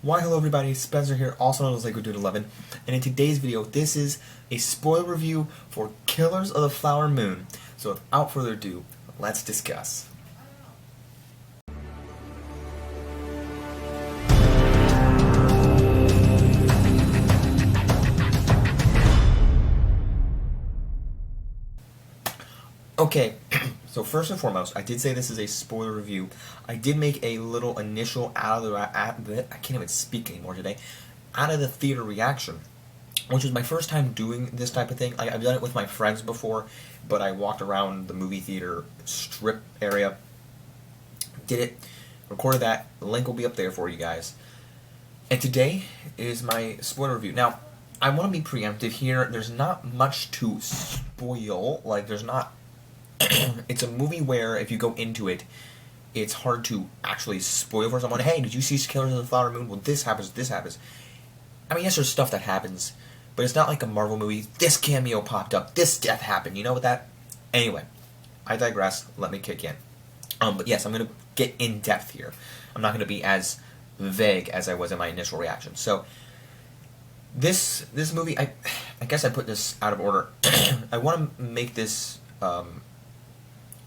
Why hello everybody, Spencer here, also known as LiquidDude11, and in today's video, this is a spoiler review for Killers of the Flower Moon. So without further ado, let's discuss. Okay, so first and foremost, I did say this is a spoiler review. I did make a little initial I can't even speak anymore today, out of the theater reaction, which was my first time doing this type of thing. I've done it with my friends before, but I walked around the movie theater strip area, did it, recorded that. The link will be up there for you guys. And today is my spoiler review. Now, I want to be preemptive here. There's not much to spoil. There's not. It's a movie where if you go into it, it's hard to actually spoil for someone. Hey, did you see Killers of the Flower Moon? Well, this happens, this happens. I mean, yes, there's stuff that happens, but it's not like a Marvel movie. This cameo popped up. This death happened. You know what that? Anyway, I digress. Let me kick in. But yes, I'm going to get in depth here. I'm not going to be as vague as I was in my initial reaction. So, this movie, I guess I put this out of order. I want to make this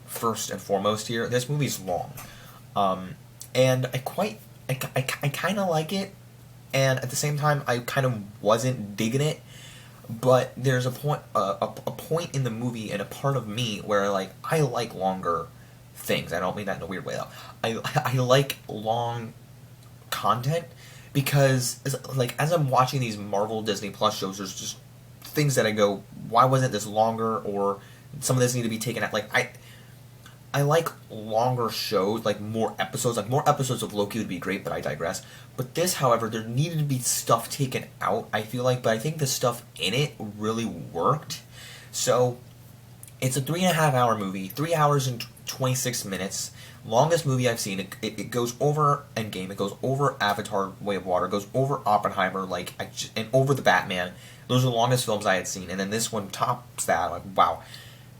first and foremost here. This movie's long, and I kind of like it, and at the same time I kind of wasn't digging it. But there's a point in the movie and a part of me where I like longer things. I don't mean that in a weird way though. I like long content because as I'm watching these Marvel Disney Plus shows, there's just things that I go, why wasn't this longer, or some of this need to be taken out. I like longer shows, more episodes. More episodes of Loki would be great, but I digress. But this, however, there needed to be stuff taken out, I feel like, but I think the stuff in it really worked. So, it's a 3.5 hour movie, 3 hours and 26 minutes. Longest movie I've seen. It goes over Endgame, it goes over Avatar: Way of Water, it goes over Oppenheimer, and over the Batman. Those are the longest films I had seen, and then this one tops that. Wow.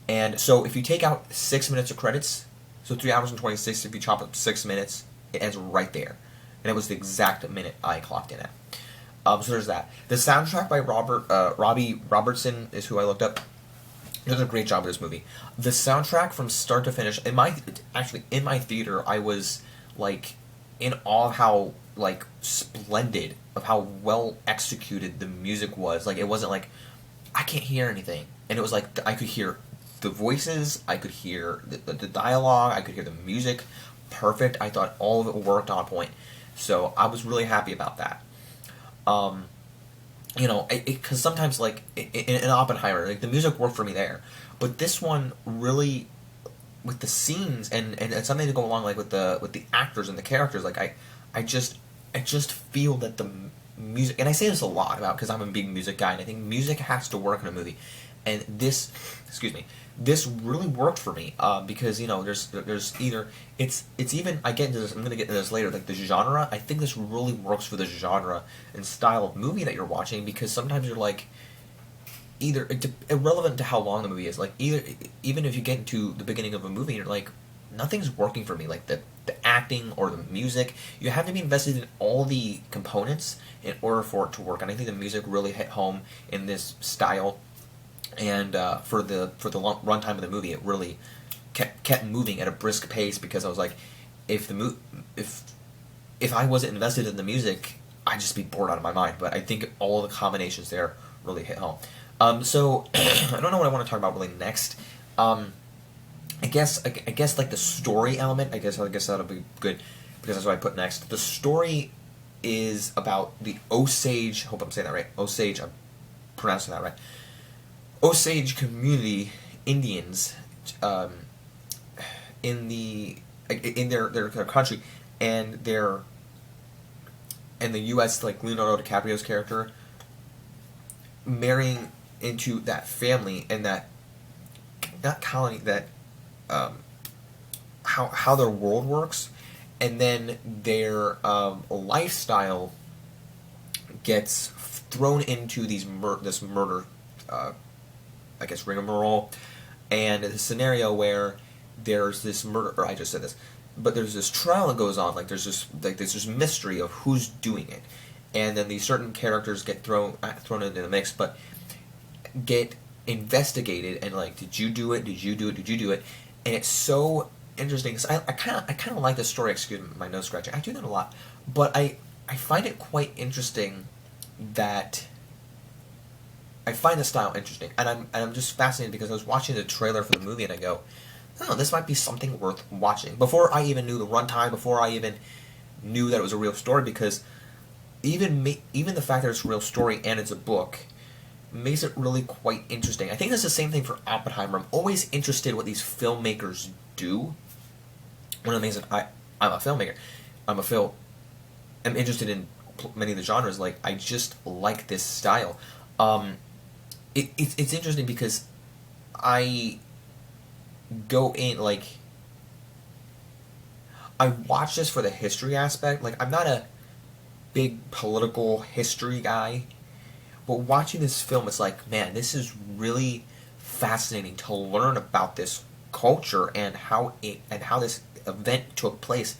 And so if you take out 6 minutes of credits, so 3 hours and 26, if you chop up 6 minutes, it ends right there. And it was the exact minute I clocked in at. So there's that. The soundtrack by Robbie Robertson is who I looked up. He does a great job with this movie. The soundtrack from start to finish, in my theater, I was in awe of how splendid, of how well executed the music was. It wasn't I can't hear anything, and it was I could hear the voices, I could hear the dialogue, I could hear the music, perfect. I thought all of it worked on point, so I was really happy about that. Because sometimes in Oppenheimer, the music worked for me there, but this one really, with the scenes and something to go along with the actors and the characters, I just feel that the music, and I say this a lot about because I'm a big music guy, and I think music has to work in a movie, and this really worked for me, because there's either it's even, I get into this, I'm gonna get into this later, the genre. I think this really works for the genre and style of movie that you're watching, because sometimes you're either irrelevant to how long the movie is, even if you get into the beginning of a movie, you're nothing's working for me, the acting or the music. You have to be invested in all the components in order for it to work, and I think the music really hit home in this style. And for the runtime of the movie, it really kept moving at a brisk pace, because I was if I wasn't invested in the music, I'd just be bored out of my mind. But I think all the combinations there really hit home. So I don't know what I want to talk about really next. I guess the story element. I guess that'll be good, because that's what I put next. The story is about the Osage. Hope I'm saying that right. Osage. I'm pronouncing that right. Osage community Indians in their country, and the U.S. Leonardo DiCaprio's character marrying into that family, and that colony, that how their world works, and then their lifestyle gets thrown into this murder, I guess, rigmarole, and the scenario where there's this murder, or I just said this, but there's this trial that goes on. Like there's this mystery of who's doing it, and then these certain characters get thrown into the mix, but get investigated and like, did you do it? Did you do it? Did you do it? And it's so interesting because I kind of like the story. Excuse my nose scratching. I do that a lot, but I find it quite interesting that I find the style interesting, and I'm just fascinated because I was watching the trailer for the movie and I go, oh, this might be something worth watching. Before I even knew the runtime, before I even knew that it was a real story, because even the fact that it's a real story and it's a book makes it really quite interesting. I think that's the same thing for Oppenheimer. I'm always interested in what these filmmakers do. One of the things that I'm a filmmaker. I'm interested in many of the genres. Like, I just like this style. It's interesting because I go in, like, I watch this for the history aspect. Like, I'm not a big political history guy, but watching this film, it's like, man, this is really fascinating to learn about this culture and how this event took place.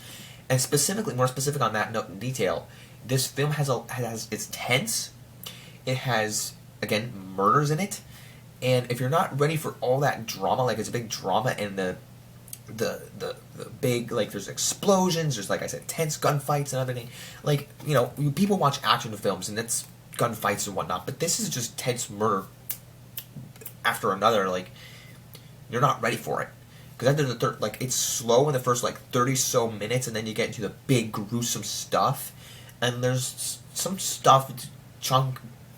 And specifically, more specific on that note in detail, this film it's tense. It has, again, murders in it, and if you're not ready for all that drama, like it's a big drama and the big, like, there's explosions, there's, like I said, tense gunfights and everything. Like, you know, people watch action films and it's gunfights and whatnot, but this is just tense murder after another. Like, you're not ready for it. Because after the third, like, it's slow in the first, like, 30 so minutes, and then you get into the big, gruesome stuff, and there's some stuff,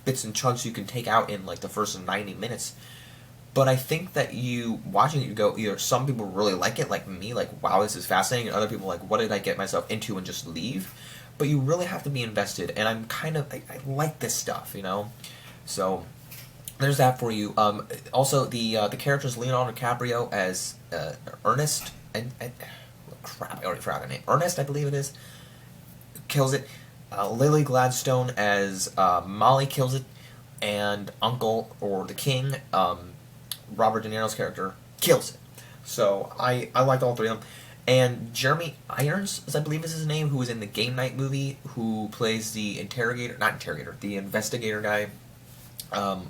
bits and chunks you can take out in, like, the first 90 minutes. But I think that you, watching it, you go, either some people really like it, like me, like, wow, this is fascinating, and other people like, what did I get myself into, and just leave. But you really have to be invested, and I'm kind of, I like this stuff, you know? So, there's that for you. Also, the characters, Leonardo DiCaprio as Ernest, and crap, I already forgot the name. Ernest, I believe it is, kills it. Lily Gladstone as Molly kills it, and Uncle, or the King, Robert De Niro's character, kills it. So I liked all three of them. And Jeremy Irons, as I believe is his name, who was in the Game Night movie, who plays the the investigator guy.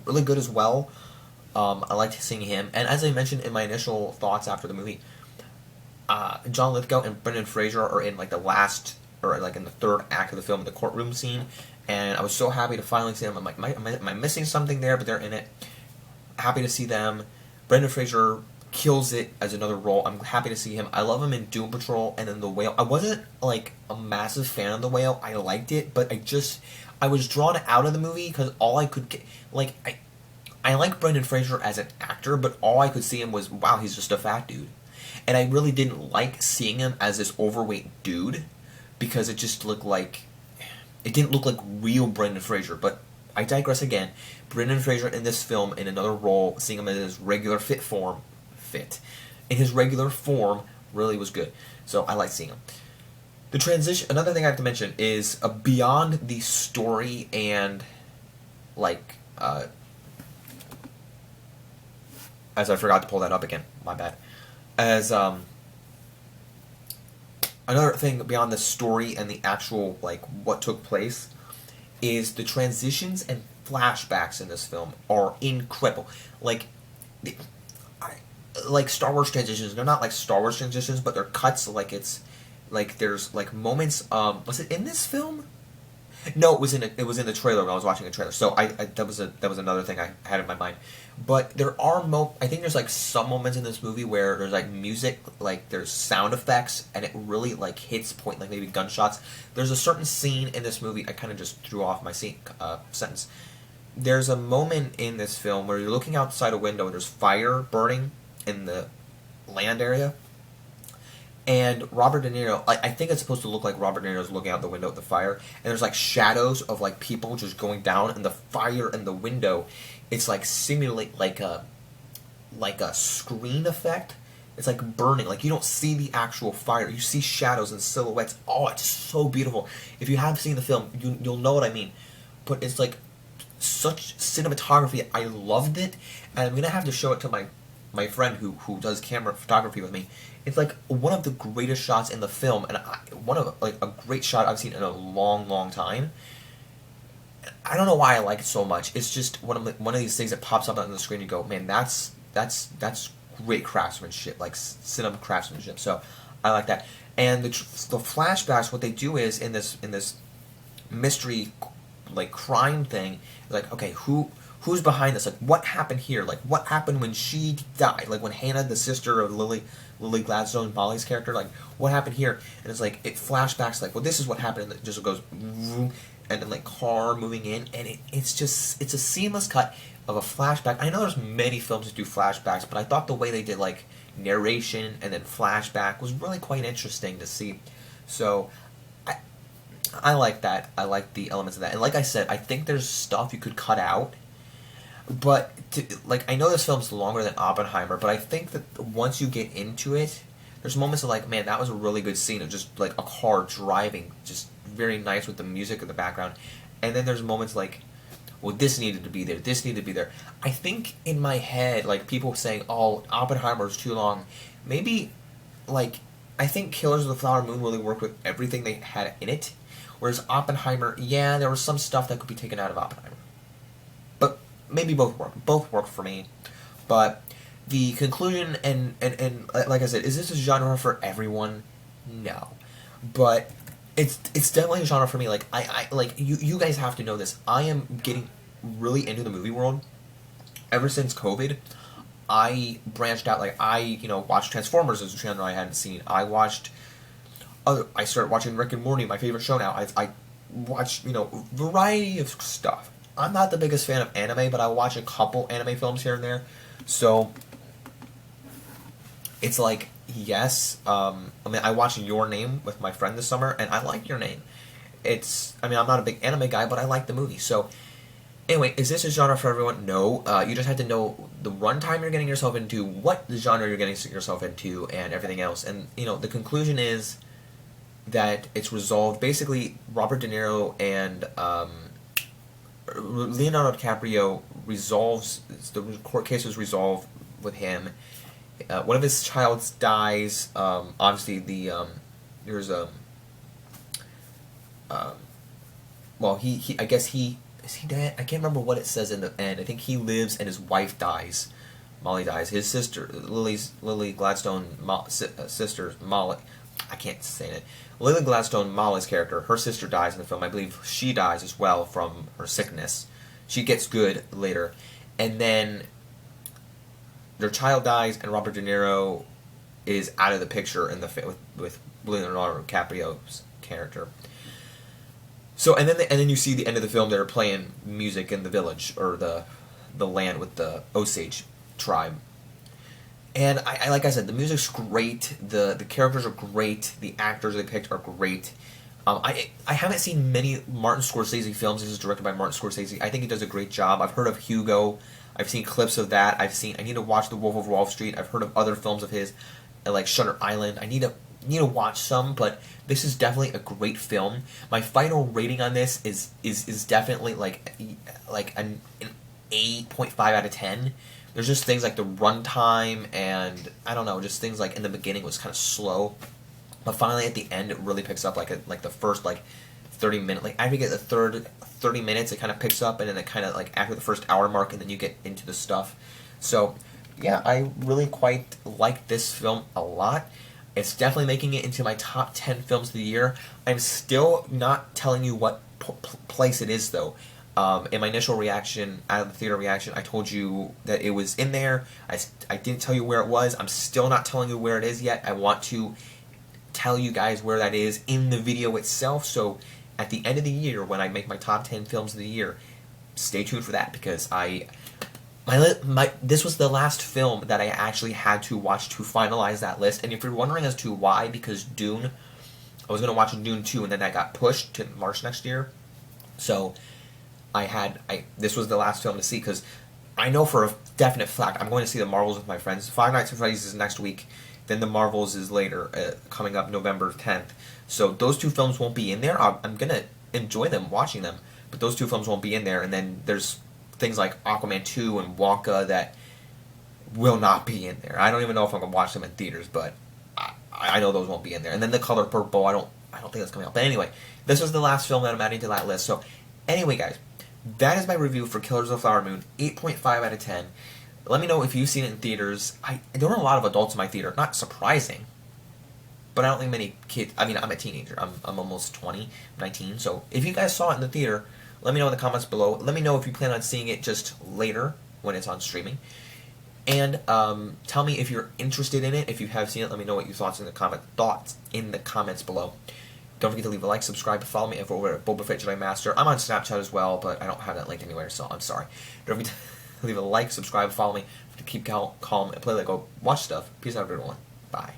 Really good as well. I liked seeing him. And as I mentioned in my initial thoughts after the movie, John Lithgow and Brendan Fraser are in, like, the last, or like in the third act of the film, the courtroom scene. And I was so happy to finally see them. I'm like, am I missing something there? But they're in it. Happy to see them. Brendan Fraser kills it as another role. I'm happy to see him. I love him in Doom Patrol and in The Whale. I wasn't, like, a massive fan of The Whale. I liked it, but I was drawn out of the movie because all I could get, like, I like Brendan Fraser as an actor, but all I could see him was, wow, he's just a fat dude. And I really didn't like seeing him as this overweight dude because it just looked like, it didn't look like real Brendan Fraser. But I digress again. Brendan Fraser in this film, in another role, seeing him in his regular in his regular form, really was good. So I like seeing him. The transition, another thing I have to mention is beyond the story and, like, as I forgot to pull that up again, my bad. As, another thing beyond the story and the actual, like, what took place is the transitions and flashbacks in this film are incredible. Like Star Wars transitions, they're not like Star Wars transitions, but they're cuts, like it's, like there's, like, moments, was it in this film? No, it was in the trailer when I was watching the trailer. So that was another thing I had in my mind. But there are I think there's, like, some moments in this movie where there's, like, music, like there's sound effects, and it really, like, hits point, like maybe gunshots. There's a certain scene in this movie, I kind of just threw off my sentence. There's a moment in this film where you're looking outside a window and there's fire burning in the land area. And Robert De Niro, I think it's supposed to look like Robert De Niro's looking out the window at the fire, and there's, like, shadows of, like, people just going down, and the fire in the window, it's like simulate like a screen effect. It's like burning, like you don't see the actual fire, you see shadows and silhouettes. Oh, it's so beautiful. If you have seen the film, you'll know what I mean. But it's like such cinematography. I loved it, and I'm gonna have to show it to my my friend who does camera photography with me, it's like one of the greatest shots in the film, and one of like a great shot I've seen in a long, long time. I don't know why I like it so much. It's just one of these things that pops up on the screen. And you go, man, that's great craftsmanship, like cinema craftsmanship. So I like that. And the flashbacks, what they do is in this mystery, like crime thing, like okay, who's behind this? Like what happened here? Like what happened when she died? Like when Hannah, the sister of Lily Gladstone, Molly's character, like what happened here? And it's like it flashbacks, like well, this is what happened, and it just goes. And then like car moving in, and it's a seamless cut of a flashback. I know there's many films that do flashbacks, but I thought the way they did like narration and then flashback was really quite interesting to see. So I like that. I like the elements of that. And like I said, I think there's stuff you could cut out. But like I know this film's longer than Oppenheimer, but I think that once you get into it, there's moments of like, man, that was a really good scene of just like a car driving, just very nice with the music in the background. And then there's moments like, well, this needed to be there, this needed to be there. I think in my head, like people saying, oh, Oppenheimer is too long. Maybe, like, I think Killers of the Flower Moon really worked with everything they had in it. Whereas Oppenheimer, yeah, there was some stuff that could be taken out of Oppenheimer. But maybe both work. Both work for me. But the conclusion and like I said, is this a genre for everyone? No. But it's definitely a genre for me. Like I like you guys have to know this. I am getting really into the movie world. Ever since COVID, I branched out. Like I watched Transformers as a genre I hadn't seen. I started watching Rick and Morty, my favorite show now. I watch variety of stuff. I'm not the biggest fan of anime, but I watch a couple anime films here and there. So it's like, yes, I mean, I watched Your Name with my friend this summer, and I like Your Name. I'm not a big anime guy, but I like the movie. So, anyway, is this a genre for everyone? No. You just have to know the runtime you're getting yourself into, what the genre you're getting yourself into, and everything else. And, the conclusion is that it's resolved. Basically, Robert De Niro and Leonardo DiCaprio the court case was resolved with him. One of his childs dies. Obviously, there's well, I guess is he dead? I can't remember what it says in the end. I think he lives and his wife dies. Molly dies. His sister, Lily Gladstone, sister Molly. I can't say it. Lily Gladstone, Molly's character, her sister dies in the film. I believe she dies as well from her sickness. She gets good later, and then their child dies, and Robert De Niro is out of the picture in the with Leonardo DiCaprio's character. So and then you see the end of the film. They're playing music in the village or the land with the Osage tribe. And I like I said, the music's great. The characters are great. The actors they picked are great. I haven't seen many Martin Scorsese films. This is directed by Martin Scorsese. I think he does a great job. I've heard of Hugo. I've seen clips of that. I need to watch The Wolf of Wall Street. I've heard of other films of his, like Shutter Island. I need to watch some, but this is definitely a great film. My final rating on this is definitely like an 8.5 out of 10. There's just things like the runtime and I don't know, just things like in the beginning it was kind of slow, but finally at the end it really picks up like the first 30 minutes. Like I forget the third 30 minutes it kind of picks up, and then it kind of like after the first hour mark, and then you get into the stuff. So yeah, I really quite like this film a lot. It's definitely making it into my top 10 films of the year. I'm still not telling you what place it is though. In my initial reaction, out of the theater reaction, I told you that it was in there. I didn't tell you where it was. I'm still not telling you where it is yet. I want to tell you guys where that is in the video itself. So at the end of the year, when I make my top 10 films of the year, stay tuned for that, because this was the last film that I actually had to watch to finalize that list. And if you're wondering as to why, because Dune, I was going to watch Dune 2, and then that got pushed to March next year. So this was the last film to see, because I know for a definite fact I'm going to see the Marvels with my friends. Five Nights at Freddy's is next week, then the Marvels is later, coming up November 10th. So those two films won't be in there. I'm going to enjoy them, watching them, but those two films won't be in there. And then there's things like Aquaman 2 and Wonka that will not be in there. I don't even know if I'm gonna watch them in theaters, but I know those won't be in there. And then The Color Purple, I don't think that's coming out. But anyway, this was the last film that I'm adding to that list. So anyway, guys, that is my review for Killers of the Flower Moon. 8.5 out of 10. Let me know if you've seen it in theaters. There weren't a lot of adults in my theater. Not surprising. But I don't think many kids... I mean, I'm a teenager. I'm almost 20, 19. So if you guys saw it in the theater, let me know in the comments below. Let me know if you plan on seeing it just later when it's on streaming. And tell me if you're interested in it. If you have seen it, let me know what your thoughts in the comments below. Don't forget to leave a like, subscribe, follow me over at Boba Fett Jedi Master. I'm on Snapchat as well, but I don't have that linked anywhere, so I'm sorry. Don't forget to leave a like, subscribe, follow me to keep calm and play Lego, watch stuff. Peace out, everyone. Bye.